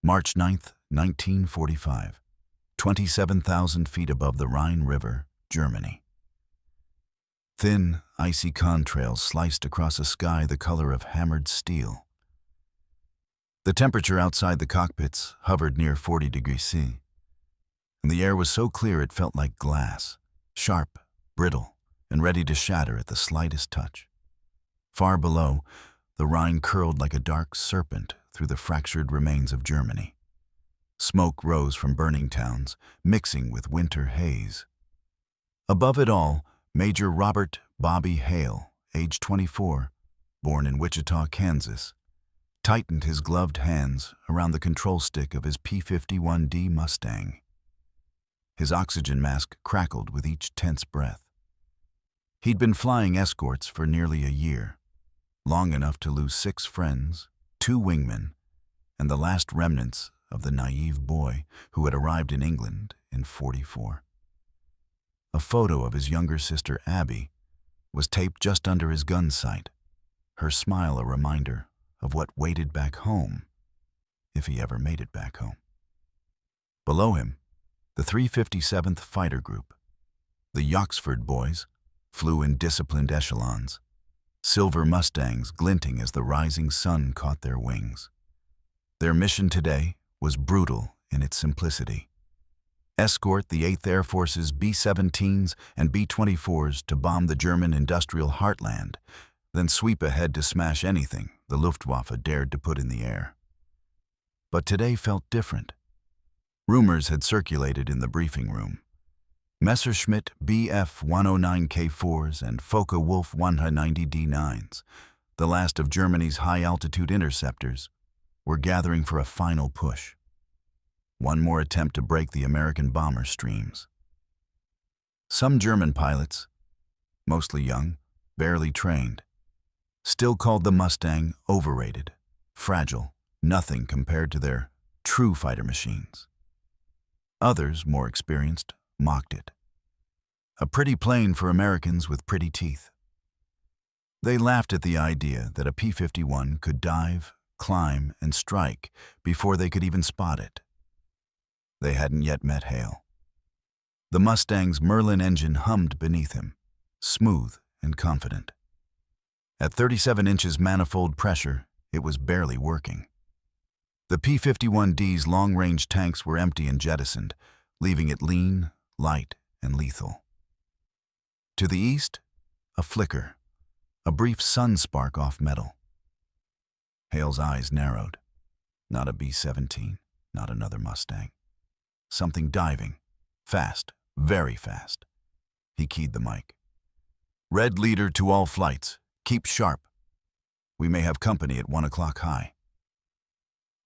March 9, 1945. 27,000 feet above the Rhine River, Germany. Thin, icy contrails sliced across a sky the color of hammered steel. The temperature outside the cockpits hovered near 40 degrees C, and the air was so clear it felt like glass, sharp, brittle, and ready to shatter at the slightest touch. Far below, the Rhine curled like a dark serpent through the fractured remains of Germany. Smoke rose from burning towns, mixing with winter haze. Above it all, Major Robert "Bobby" Hale, age 24, born in Wichita, Kansas, tightened his gloved hands around the control stick of his P-51D Mustang. His oxygen mask crackled with each tense breath. He'd been flying escorts for nearly a year, long enough to lose 6 friends, 2 wingmen, and the last remnants of the naive boy who had arrived in England in '44. A photo of his younger sister Abby was taped just under his gun sight, her smile a reminder of what waited back home, if he ever made it back home. Below him, the 357th Fighter Group, the Yoxford boys, flew in disciplined echelons, silver Mustangs glinting as the rising sun caught their wings. Their mission today was brutal in its simplicity. Escort the 8th Air Force's B-17s and B-24s to bomb the German industrial heartland, then sweep ahead to smash anything the Luftwaffe dared to put in the air. But today felt different. Rumors had circulated in the briefing room. Messerschmitt Bf-109K4s and Focke-Wulf 190D9s, the last of Germany's high-altitude interceptors, were gathering for a final push. One more attempt to break the American bomber streams. Some German pilots, mostly young, barely trained, still called the Mustang overrated, fragile, nothing compared to their true fighter machines. Others, more experienced, mocked it. A pretty plane for Americans with pretty teeth. They laughed at the idea that a P-51 could dive, climb, and strike before they could even spot it. They hadn't yet met Hale. The Mustang's Merlin engine hummed beneath him, smooth and confident. At 37 inches manifold pressure, it was barely working. The P-51D's long-range tanks were empty and jettisoned, leaving it lean, light, and lethal. To the east, a flicker, a brief sun spark off metal. Hale's eyes narrowed. Not a B-17, not another Mustang. Something diving, fast, very fast. He keyed the mic. "Red leader to all flights. Keep sharp. We may have company at 1 o'clock high."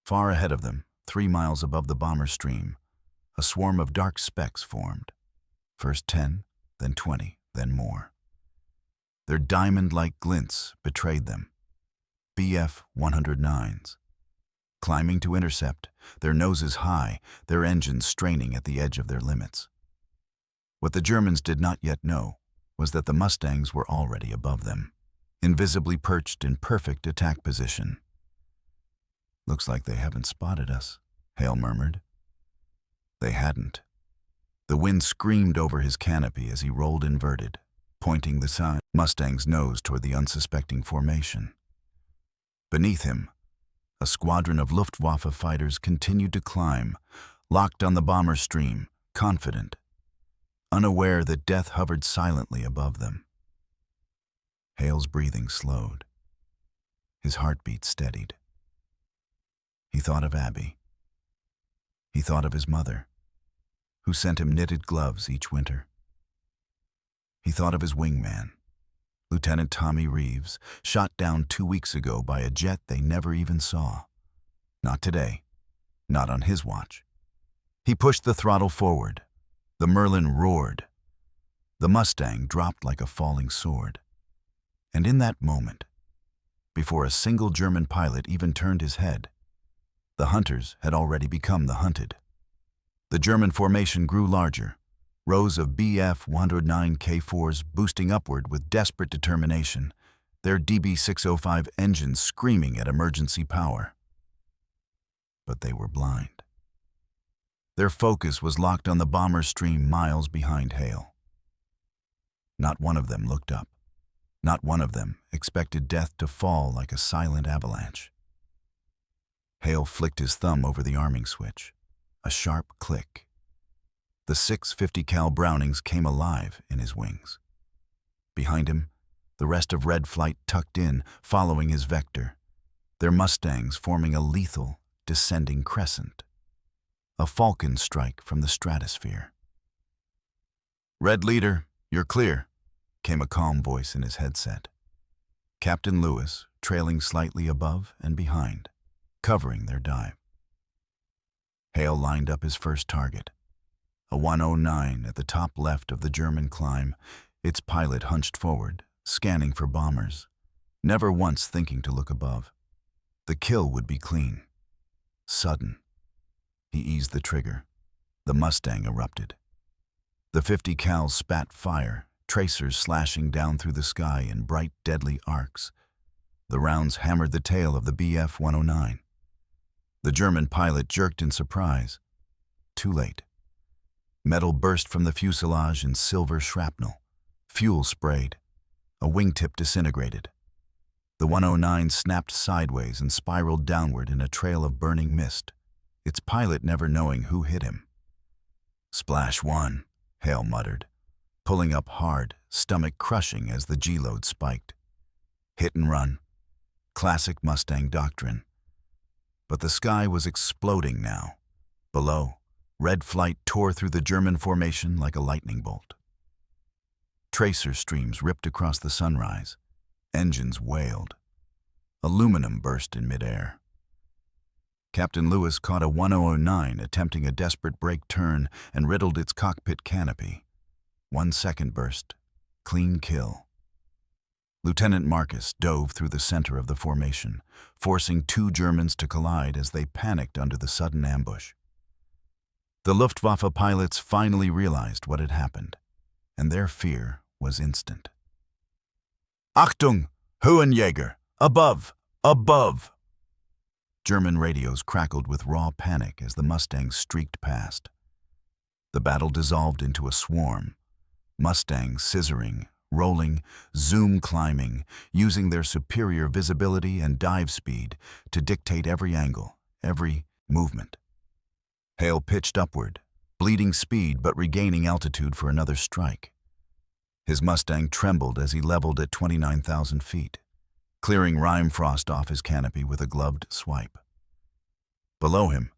Far ahead of them, 3 miles above the bomber stream, a swarm of dark specks formed. First 10, then 20, then more. Their diamond-like glints betrayed them. Bf-109s. Climbing to intercept, their noses high, their engines straining at the edge of their limits. What the Germans did not yet know was that the Mustangs were already above them, invisibly perched in perfect attack position. "Looks like they haven't spotted us," Hale murmured. They hadn't. The wind screamed over his canopy as he rolled inverted, pointing the Mustang's nose toward the unsuspecting formation. Beneath him, a squadron of Luftwaffe fighters continued to climb, locked on the bomber stream, confident, unaware that death hovered silently above them. Hale's breathing slowed. His heartbeat steadied. He thought of Abby. He thought of his mother, who sent him knitted gloves each winter. He thought of his wingman, Lieutenant Tommy Reeves, shot down 2 weeks ago by a jet they never even saw. Not today. Not on his watch. He pushed the throttle forward. The Merlin roared. The Mustang dropped like a falling sword. And in that moment, before a single German pilot even turned his head, the hunters had already become the hunted. The German formation grew larger, rows of Bf-109K4s boosting upward with desperate determination, their DB-605 engines screaming at emergency power. but they were blind. Their focus was locked on the bomber stream miles behind Hale. Not one of them looked up. Not one of them expected death to fall like a silent avalanche. Hale flicked his thumb over the arming switch. A sharp click. The 650 cal Brownings came alive in his wings. Behind him, the rest of Red Flight tucked in, following his vector, their Mustangs forming a lethal, descending crescent. A falcon strike from the stratosphere. "Red Leader, you're clear," came a calm voice in his headset. Captain Lewis, trailing slightly above and behind, covering their dive. Hale lined up his first target. A 109 at the top left of the German climb, its pilot hunched forward, scanning for bombers, never once thinking to look above. The kill would be clean. Sudden. He eased the trigger. The Mustang erupted. The 50 cal spat fire, tracers slashing down through the sky in bright, deadly arcs. The rounds hammered the tail of the Bf-109. The German pilot jerked in surprise. Too late. Metal burst from the fuselage in silver shrapnel. Fuel sprayed. A wingtip disintegrated. The 109 snapped sideways and spiraled downward in a trail of burning mist, its pilot never knowing who hit him. "Splash one," Hale muttered, pulling up hard, stomach crushing as the G-load spiked. Hit and run. Classic Mustang doctrine. But the sky was exploding now. Below, Red Flight tore through the German formation like a lightning bolt. Tracer streams ripped across the sunrise. Engines wailed. Aluminum burst in midair. Captain Lewis caught a 1009 attempting a desperate brake turn and riddled its cockpit canopy. 1 second burst. Clean kill. Lieutenant Marcus dove through the center of the formation, forcing 2 Germans to collide as they panicked under the sudden ambush. The Luftwaffe pilots finally realized what had happened, and their fear was instant. "Achtung! Höhenjäger! Above! Above!" German radios crackled with raw panic as the Mustangs streaked past. The battle dissolved into a swarm. Mustangs scissoring, rolling, zoom climbing, using their superior visibility and dive speed to dictate every angle, every movement. Hale pitched upward, bleeding speed but regaining altitude for another strike. His Mustang trembled as he leveled at 29,000 feet, clearing rime frost off his canopy with a gloved swipe. Below him,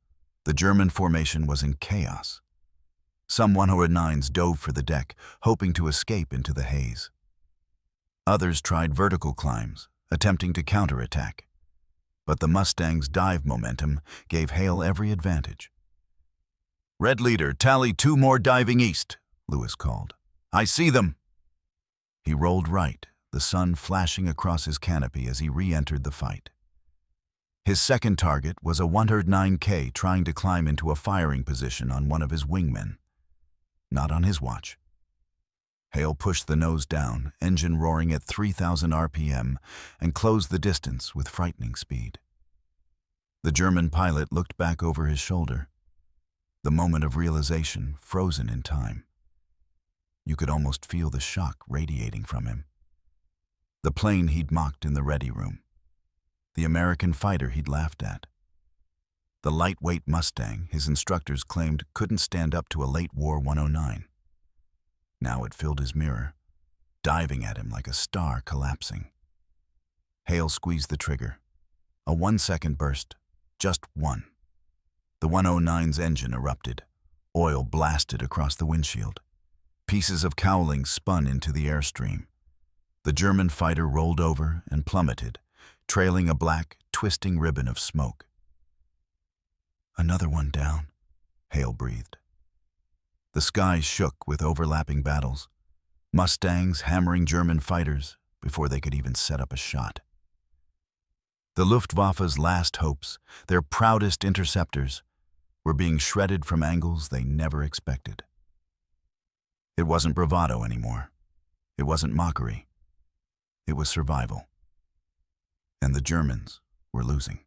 the German formation was in chaos. Some 109s dove for the deck, hoping to escape into the haze. Others tried vertical climbs, attempting to counterattack. But the Mustang's dive momentum gave Hale every advantage. "Red Leader, tally 2 more diving east," Lewis called. "I see them." He rolled right, the sun flashing across his canopy as he re-entered the fight. His second target was a 109K trying to climb into a firing position on one of his wingmen. Not on his watch. Hale pushed the nose down, engine roaring at 3,000 RPM, and closed the distance with frightening speed. The German pilot looked back over his shoulder, the moment of realization frozen in time. You could almost feel the shock radiating from him. The plane he'd mocked in the ready room. The American fighter he'd laughed at. The lightweight Mustang his instructors claimed couldn't stand up to a late war 109. Now it filled his mirror, diving at him like a star collapsing. Hale squeezed the trigger. A 1-second burst. Just one. The 109's engine erupted. Oil blasted across the windshield. Pieces of cowling spun into the airstream. The German fighter rolled over and plummeted, trailing a black, twisting ribbon of smoke. "Another one down," Hale breathed. The sky shook with overlapping battles, Mustangs hammering German fighters before they could even set up a shot. The Luftwaffe's last hopes, their proudest interceptors, were being shredded from angles they never expected. It wasn't bravado anymore. It wasn't mockery. It was survival. And the Germans were losing.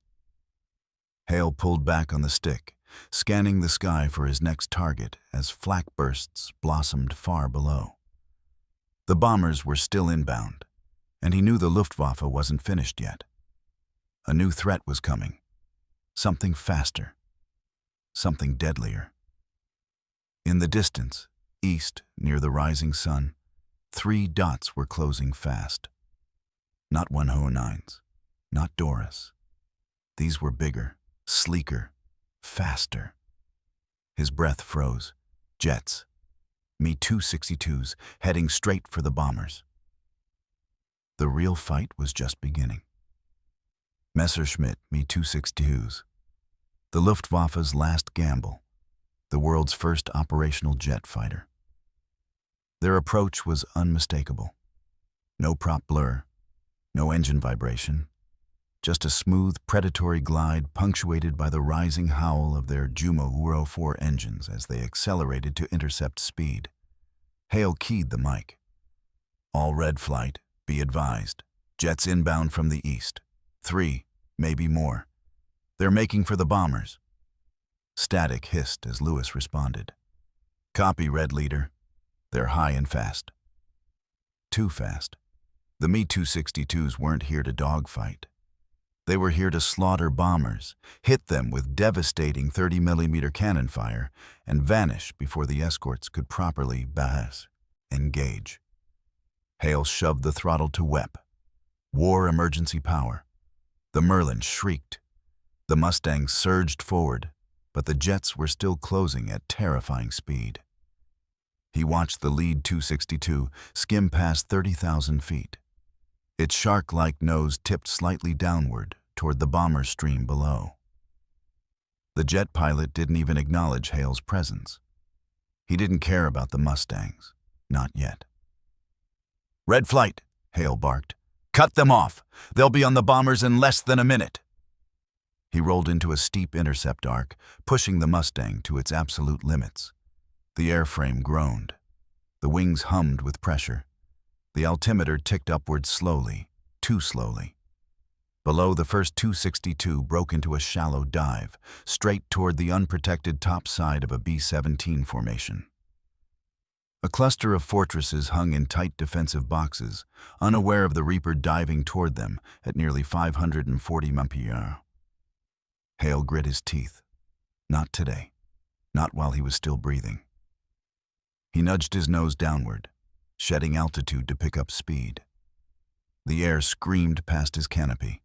Hale pulled back on the stick, scanning the sky for his next target as flak bursts blossomed far below. The bombers were still inbound, and he knew the Luftwaffe wasn't finished yet. A new threat was coming. Something faster. Something deadlier. In the distance, east, near the rising sun, 3 dots were closing fast. Not 109s, not Doris. These were bigger, sleeker, faster. His breath froze. Jets. Me-262s heading straight for the bombers. The real fight was just beginning. Messerschmitt Me-262s. The Luftwaffe's last gamble. The world's first operational jet fighter. Their approach was unmistakable. No prop blur, no engine vibration, just a smooth, predatory glide punctuated by the rising howl of their Jumo 4 engines as they accelerated to intercept speed. Hale keyed the mic. All red flight, be advised. Jets inbound from the east. 3, maybe more. They're making for the bombers. Static hissed as Lewis responded. Copy, Red Leader. They're high and fast. Too fast. The Me-262s weren't here to dogfight. They were here to slaughter bombers, hit them with devastating 30mm cannon fire, and vanish before the escorts could properly engage. Hale shoved the throttle to WEP. War emergency power. The Merlin shrieked. The Mustangs surged forward, but the jets were still closing at terrifying speed. He watched the lead 262 skim past 30,000 feet. Its shark-like nose tipped slightly downward toward the bomber stream below. The jet pilot didn't even acknowledge Hale's presence. He didn't care about the Mustangs. Not yet. Red flight, Hale barked. Cut them off. They'll be on the bombers in less than a minute. He rolled into a steep intercept arc, pushing the Mustang to its absolute limits. The airframe groaned. The wings hummed with pressure. The altimeter ticked upward slowly, too slowly. Below, the first 262 broke into a shallow dive, straight toward the unprotected top side of a B-17 formation. A cluster of fortresses hung in tight defensive boxes, unaware of the Reaper diving toward them at nearly 540 mph. Hale grit his teeth. Not today. Not while he was still breathing. He nudged his nose downward, shedding altitude to pick up speed. The air screamed past his canopy.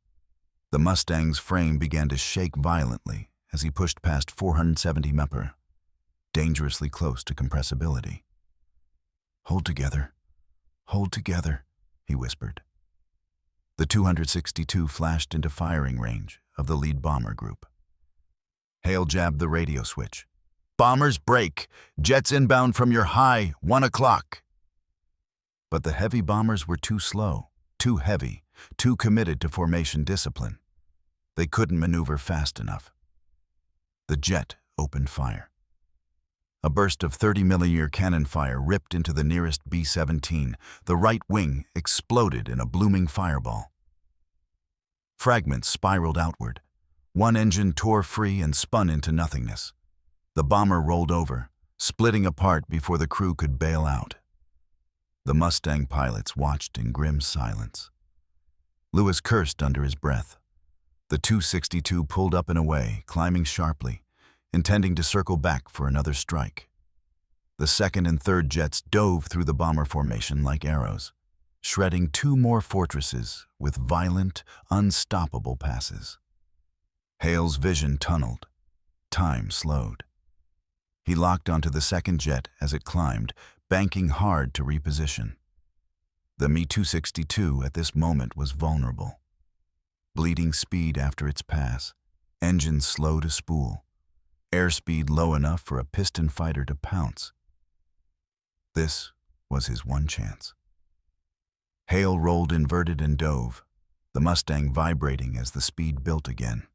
The Mustang's frame began to shake violently as he pushed past 470 mph, dangerously close to compressibility. Hold together, he whispered. The 262 flashed into firing range of the lead bomber group. Hale jabbed the radio switch. Bombers break! Jets inbound from your high, 1 o'clock! But the heavy bombers were too slow, too heavy, too committed to formation discipline. They couldn't maneuver fast enough. The jet opened fire. A burst of 30mm cannon fire ripped into the nearest B-17. The right wing exploded in a blooming fireball. Fragments spiraled outward. One engine tore free and spun into nothingness. The bomber rolled over, splitting apart before the crew could bail out. The Mustang pilots watched in grim silence. Lewis cursed under his breath. The 262 pulled up and away, climbing sharply, intending to circle back for another strike. The second and third jets dove through the bomber formation like arrows, shredding 2 more fortresses with violent, unstoppable passes. Hale's vision tunneled. Time slowed. He locked onto the second jet as it climbed, banking hard to reposition. The Me-262 at this moment was vulnerable. Bleeding speed after its pass, engines slow to spool, airspeed low enough for a piston fighter to pounce. This was his one chance. Hale rolled inverted and dove, the Mustang vibrating as the speed built again.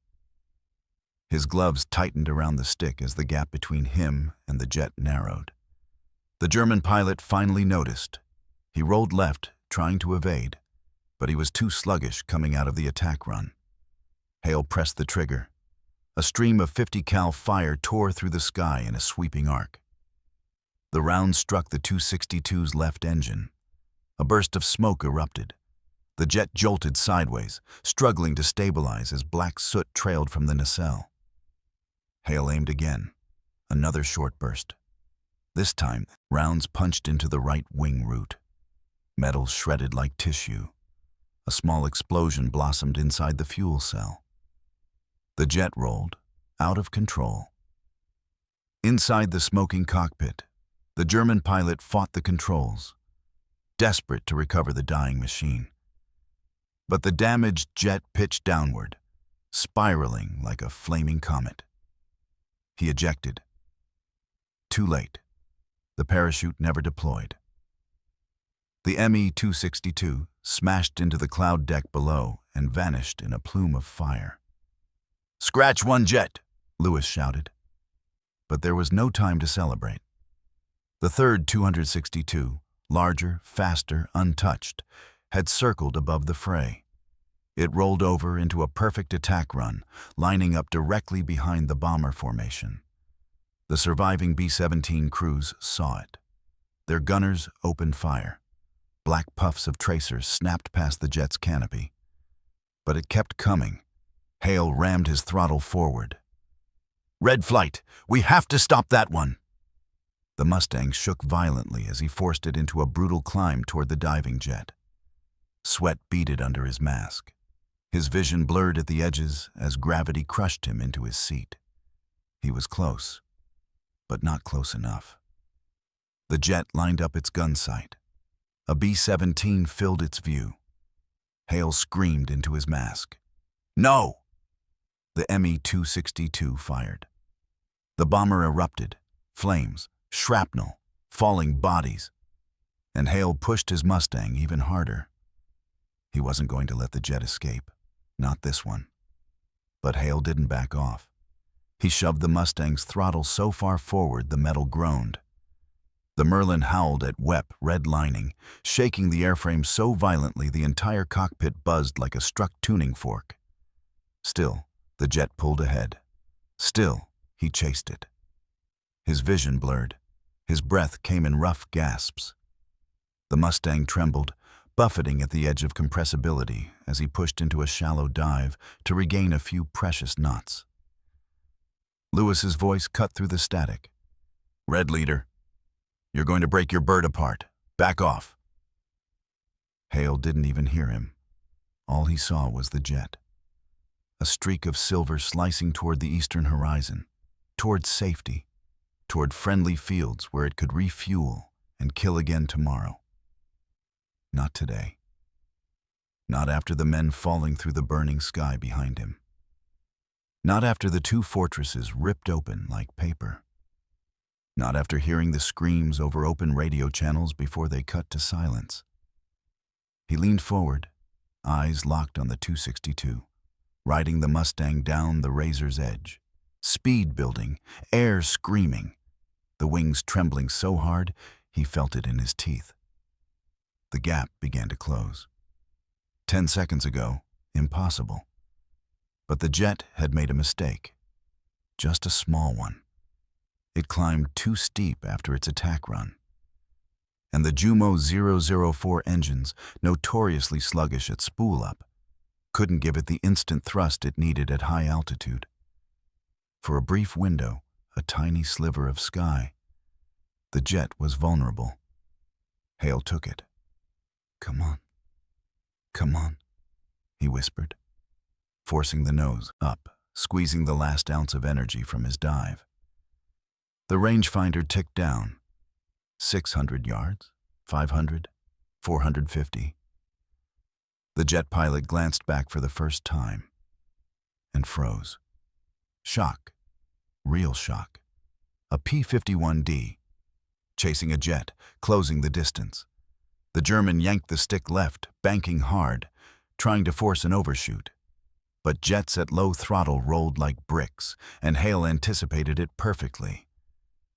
His gloves tightened around the stick as the gap between him and the jet narrowed. The German pilot finally noticed. He rolled left, trying to evade, but he was too sluggish coming out of the attack run. Hale pressed the trigger. A stream of 50 cal fire tore through the sky in a sweeping arc. The round struck the 262's left engine. A burst of smoke erupted. The jet jolted sideways, struggling to stabilize as black soot trailed from the nacelle. Hale aimed again. Another short burst. This time, rounds punched into the right wing root. Metal shredded like tissue. A small explosion blossomed inside the fuel cell. The jet rolled, out of control. Inside the smoking cockpit, the German pilot fought the controls, desperate to recover the dying machine. But the damaged jet pitched downward, spiraling like a flaming comet. He ejected. Too late. The parachute never deployed. The Me-262 smashed into the cloud deck below and vanished in a plume of fire. "Scratch one jet," Lewis shouted. But there was no time to celebrate. The third 262, larger, faster, untouched, had circled above the fray. It rolled over into a perfect attack run, lining up directly behind the bomber formation. The surviving B-17 crews saw it. Their gunners opened fire. Black puffs of tracers snapped past the jet's canopy. But it kept coming. Hale rammed his throttle forward. "Red flight! We have to stop that one!" The Mustang shook violently as he forced it into a brutal climb toward the diving jet. Sweat beaded under his mask. His vision blurred at the edges as gravity crushed him into his seat. He was close, but not close enough. The jet lined up its gun sight. A B-17 filled its view. Hale screamed into his mask. "No!" The Me-262 fired. The bomber erupted, flames, shrapnel, falling bodies, and Hale pushed his Mustang even harder. He wasn't going to let the jet escape, not this one. But Hale didn't back off. He shoved the Mustang's throttle so far forward the metal groaned. The Merlin howled at wet, red lining, shaking the airframe so violently the entire cockpit buzzed like a struck tuning fork. Still, the jet pulled ahead. Still, he chased it. His vision blurred. His breath came in rough gasps. The Mustang trembled, buffeting at the edge of compressibility as he pushed into a shallow dive to regain a few precious knots. Lewis's voice cut through the static. "Red leader, you're going to break your bird apart. Back off." Hale didn't even hear him. All he saw was the jet. A streak of silver slicing toward the eastern horizon, toward safety, toward friendly fields where it could refuel and kill again tomorrow. Not today. Not after the men falling through the burning sky behind him. Not after the two fortresses ripped open like paper. Not after hearing the screams over open radio channels before they cut to silence. He leaned forward, eyes locked on the 262. Riding the Mustang down the razor's edge. Speed building, air screaming. The wings trembling so hard, he felt it in his teeth. The gap began to close. 10 seconds ago, impossible. But the jet had made a mistake. Just a small one. It climbed too steep after its attack run. And the Jumo 004 engines, notoriously sluggish at spool up, couldn't give it the instant thrust it needed at high altitude. For a brief window, a tiny sliver of sky, the jet was vulnerable. Hale took it. "Come on. Come on," he whispered, forcing the nose up, squeezing the last ounce of energy from his dive. The rangefinder ticked down. 600 yards, 500, 450. The jet pilot glanced back for the first time and froze. Shock. Real shock. A P-51D. Chasing a jet, closing the distance. The German yanked the stick left, banking hard, trying to force an overshoot. But jets at low throttle rolled like bricks, and Hale anticipated it perfectly.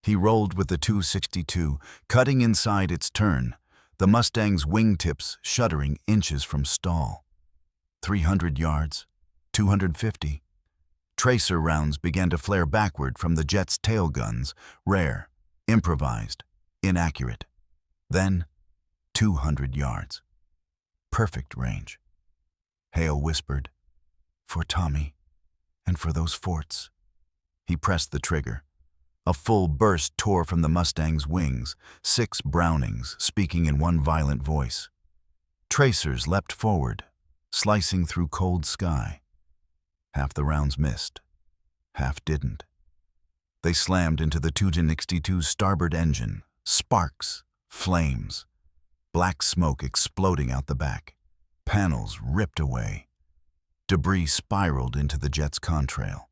He rolled with the 262, cutting inside its turn, the Mustang's wingtips shuddering inches from stall. 300 yards, 250. Tracer rounds began to flare backward from the jet's tail guns, rare, improvised, inaccurate. Then, 200 yards. Perfect range. Hale whispered, "For Tommy, and for those forts." He pressed the trigger. A full burst tore from the Mustang's wings, 6 Brownings speaking in one violent voice. Tracers leapt forward, slicing through cold sky. Half the rounds missed, half didn't. They slammed into the Tu-62's starboard engine, sparks, flames, black smoke exploding out the back, panels ripped away. Debris spiraled into the jet's contrail.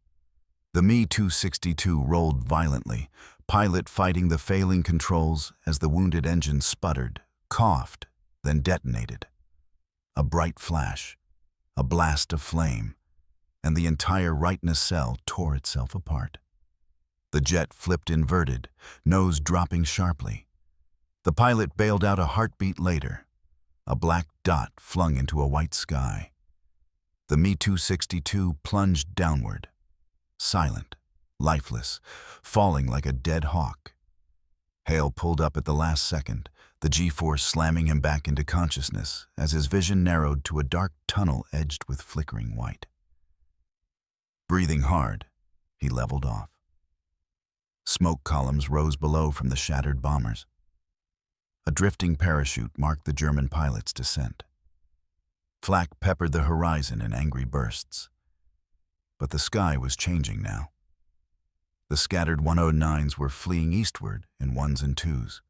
The Mi-262 rolled violently, pilot fighting the failing controls as the wounded engine sputtered, coughed, then detonated. A bright flash, a blast of flame, and the entire right nacelle tore itself apart. The jet flipped inverted, nose dropping sharply. The pilot bailed out a heartbeat later, a black dot flung into a white sky. The Mi-262 plunged downward, silent, lifeless, falling like a dead hawk. Hale pulled up at the last second, the G-force slamming him back into consciousness as his vision narrowed to a dark tunnel edged with flickering white. Breathing hard, he leveled off. Smoke columns rose below from the shattered bombers. A drifting parachute marked the German pilot's descent. Flak peppered the horizon in angry bursts. But the sky was changing now. The scattered 109s were fleeing eastward in 1s and 2s.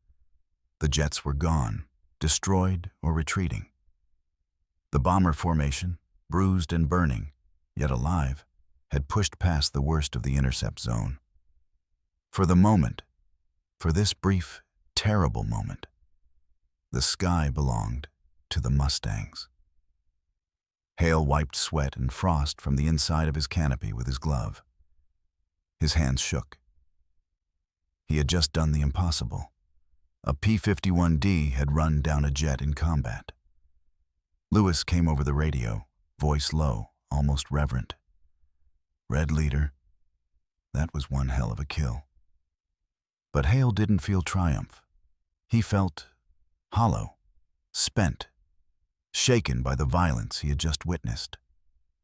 The jets were gone, destroyed or retreating. The bomber formation, bruised and burning, yet alive, had pushed past the worst of the intercept zone. For the moment, for this brief, terrible moment, the sky belonged to the Mustangs. Hale wiped sweat and frost from the inside of his canopy with his glove. His hands shook. He had just done the impossible. A P-51D had run down a jet in combat. Lewis came over the radio, voice low, almost reverent. "Red leader, that was one hell of a kill." But Hale didn't feel triumph. He felt hollow, spent, shaken by the violence he had just witnessed.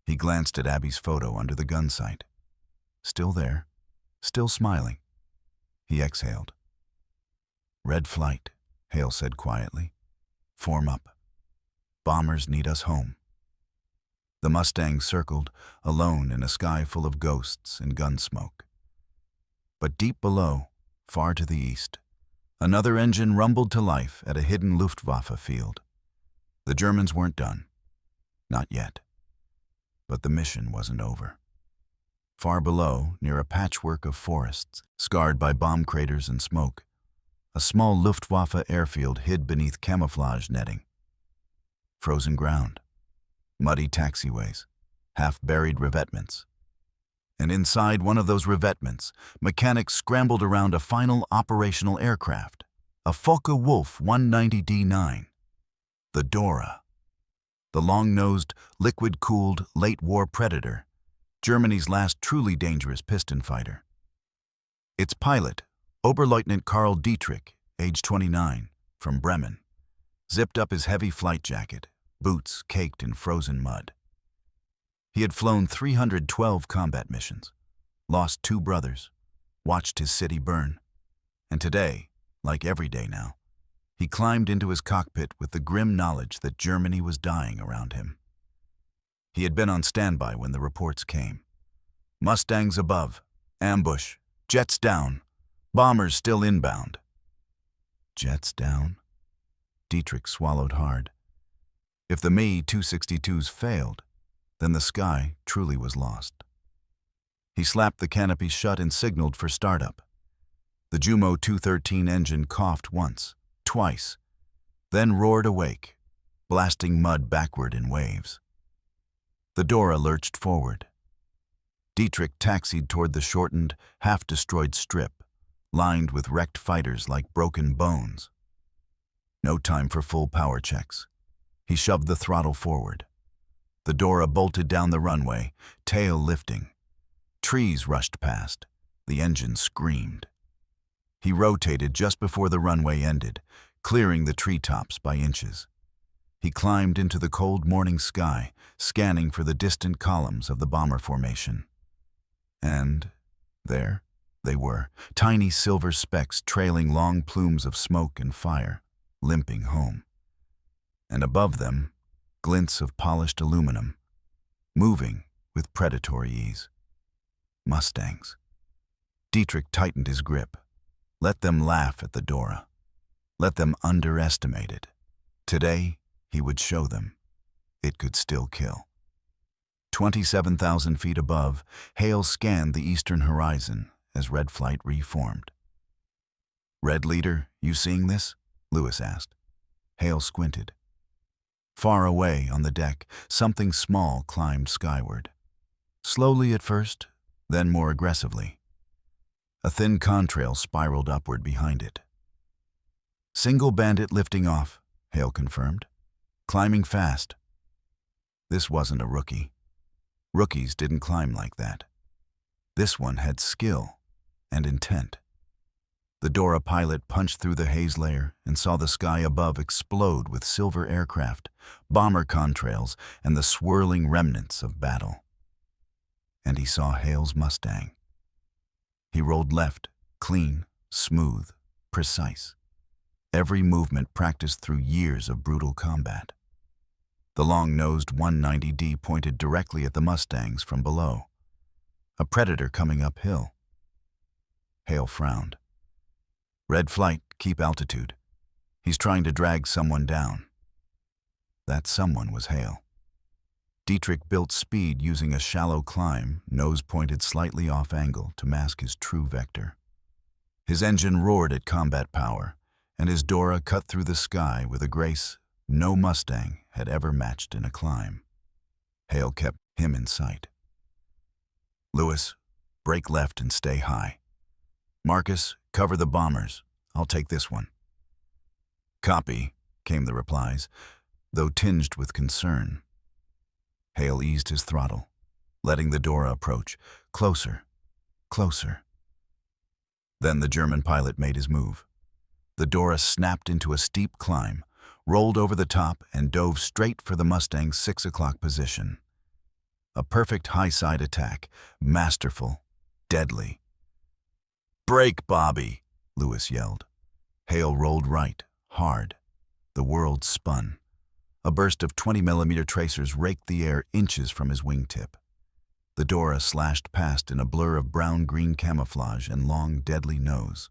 He glanced at Abby's photo under the gun sight. Still there, still smiling. He exhaled. "Red flight," Hale said quietly. "Form up. Bombers need us home." The Mustang circled, alone in a sky full of ghosts and gun smoke. But deep below, far to the east, another engine rumbled to life at a hidden Luftwaffe field. The Germans weren't done. Not yet. But the mission wasn't over. Far below, near a patchwork of forests, scarred by bomb craters and smoke, a small Luftwaffe airfield hid beneath camouflage netting. Frozen ground, muddy taxiways, half-buried revetments. And inside one of those revetments, mechanics scrambled around a final operational aircraft, a Focke-Wulf 190D9. The Dora, the long-nosed, liquid-cooled, late-war predator, Germany's last truly dangerous piston fighter. Its pilot, Oberleutnant Karl Dietrich, age 29, from Bremen, zipped up his heavy flight jacket, boots caked in frozen mud. He had flown 312 combat missions, lost 2 brothers, watched his city burn, and today, like every day now, he climbed into his cockpit with the grim knowledge that Germany was dying around him. He had been on standby when the reports came. Mustangs above, ambush, jets down, bombers still inbound. Jets down? Dietrich swallowed hard. If the Mi-262s failed, then the sky truly was lost. He slapped the canopy shut and signaled for startup. The Jumo 213 engine coughed once, twice, then roared awake, blasting mud backward in waves. The Dora lurched forward. Dietrich taxied toward the shortened, half-destroyed strip, lined with wrecked fighters like broken bones. No time for full power checks. He shoved the throttle forward. The Dora bolted down the runway, tail lifting. Trees rushed past. The engine screamed. He rotated just before the runway ended, clearing the treetops by inches. He climbed into the cold morning sky, scanning for the distant columns of the bomber formation. And there they were, tiny silver specks trailing long plumes of smoke and fire, limping home. And above them, glints of polished aluminum, moving with predatory ease. Mustangs. Dietrich tightened his grip. Let them laugh at the Dora. Let them underestimate it. Today, he would show them. It could still kill. 27,000 feet above, Hale scanned the eastern horizon as Red Flight reformed. "Red Leader, you seeing this?" Lewis asked. Hale squinted. Far away on the deck, something small climbed skyward. Slowly at first, then more aggressively. A thin contrail spiraled upward behind it. "Single bandit lifting off," Hale confirmed. "Climbing fast." This wasn't a rookie. Rookies didn't climb like that. This one had skill and intent. The Dora pilot punched through the haze layer and saw the sky above explode with silver aircraft, bomber contrails, and the swirling remnants of battle. And he saw Hale's Mustang. He rolled left, clean, smooth, precise. Every movement practiced through years of brutal combat. The long-nosed 190D pointed directly at the Mustangs from below. A predator coming uphill. Hale frowned. "Red Flight, keep altitude. He's trying to drag someone down." That someone was Hale. Dietrich built speed using a shallow climb, nose pointed slightly off angle to mask his true vector. His engine roared at combat power, and his Dora cut through the sky with a grace no Mustang had ever matched in a climb. Hale kept him in sight. "Lewis, break left and stay high. Marcus, cover the bombers. I'll take this one." "Copy," came the replies, though tinged with concern. Hale eased his throttle, letting the Dora approach, closer, closer. Then the German pilot made his move. The Dora snapped into a steep climb, rolled over the top, and dove straight for the Mustang's 6 o'clock position. A perfect high-side attack, masterful, deadly. "Brake, Bobby," Lewis yelled. Hale rolled right, hard. The world spun. A burst of 20mm tracers raked the air inches from his wingtip. The Dora slashed past in a blur of brown-green camouflage and long, deadly nose.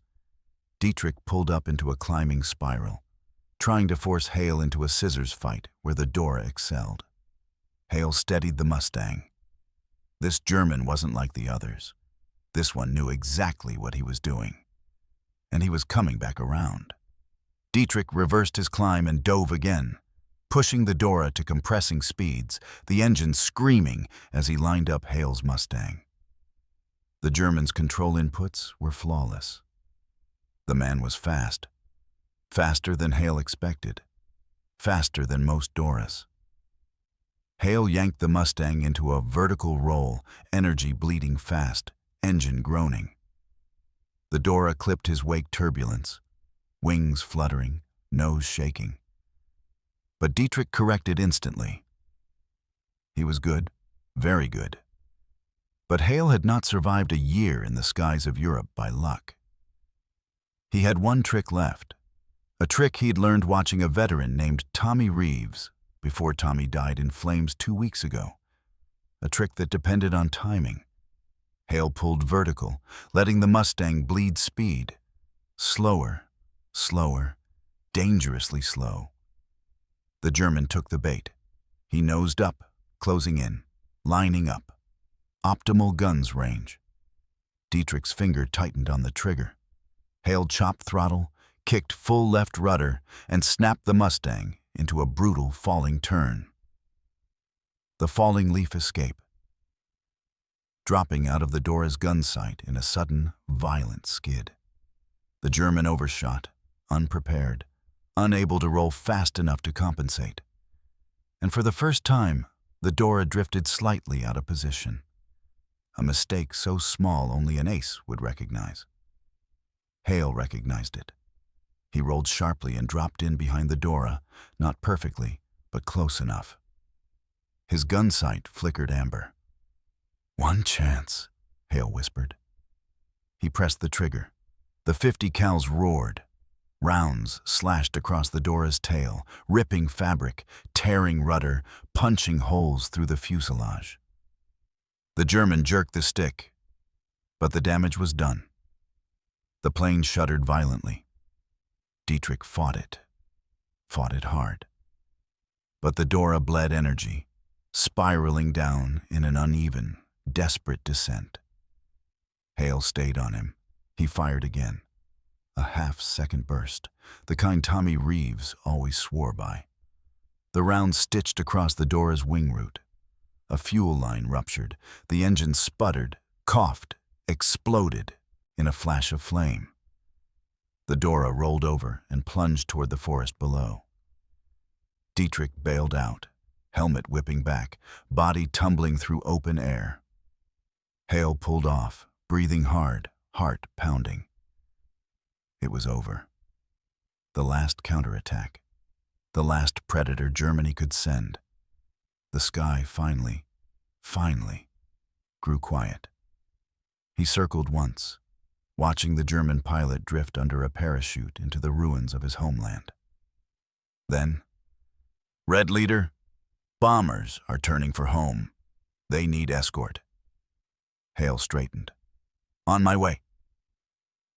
Dietrich pulled up into a climbing spiral, trying to force Hale into a scissors fight where the Dora excelled. Hale steadied the Mustang. This German wasn't like the others. This one knew exactly what he was doing. And he was coming back around. Dietrich reversed his climb and dove again, pushing the Dora to compressing speeds, the engine screaming as he lined up Hale's Mustang. The German's control inputs were flawless. The man was fast. Faster than Hale expected. Faster than most Doras. Hale yanked the Mustang into a vertical roll, energy bleeding fast, engine groaning. The Dora clipped his wake turbulence, wings fluttering, nose shaking. But Dietrich corrected instantly. He was good, very good. But Hale had not survived a year in the skies of Europe by luck. He had one trick left, a trick he'd learned watching a veteran named Tommy Reeves before Tommy died in flames 2 weeks ago. A trick that depended on timing. Hale pulled vertical, letting the Mustang bleed speed. Slower, slower, dangerously slow. The German took the bait. He nosed up, closing in, lining up. Optimal guns range. Dietrich's finger tightened on the trigger. Hale chopped throttle, kicked full left rudder, and snapped the Mustang into a brutal falling turn. The falling leaf escape. Dropping out of the Dora's gun sight in a sudden, violent skid. The German overshot, unprepared, unable to roll fast enough to compensate. And for the first time, the Dora drifted slightly out of position. a mistake so small only an ace would recognize. Hale recognized it. He rolled sharply and dropped in behind the Dora, not perfectly, but close enough. His gun sight flickered amber. "One chance," Hale whispered. He pressed the trigger. The 50 cals roared. Rounds slashed across the Dora's tail, ripping fabric, tearing rudder, punching holes through the fuselage. The German jerked the stick, but the damage was done. The plane shuddered violently. Dietrich fought it hard. But the Dora bled energy, spiraling down in an uneven, desperate descent. Hale stayed on him. He fired again. A half-second burst, the kind Tommy Reeves always swore by. The round stitched across the Dora's wing root. A fuel line ruptured. The engine sputtered, coughed, exploded in a flash of flame. The Dora rolled over and plunged toward the forest below. Dietrich bailed out, helmet whipping back, body tumbling through open air. Hale pulled off, breathing hard, heart pounding. It was over. The last counterattack. The last predator Germany could send. The sky finally grew quiet. He circled once, watching the German pilot drift under a parachute into the ruins of his homeland. Then, "Red leader, bombers are turning for home. They need escort." Hale straightened. "On my way."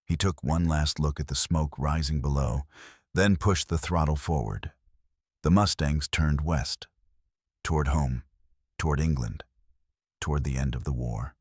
He took one last look at the smoke rising below, then pushed the throttle forward. The Mustangs turned west, toward home, toward England, toward the end of the war.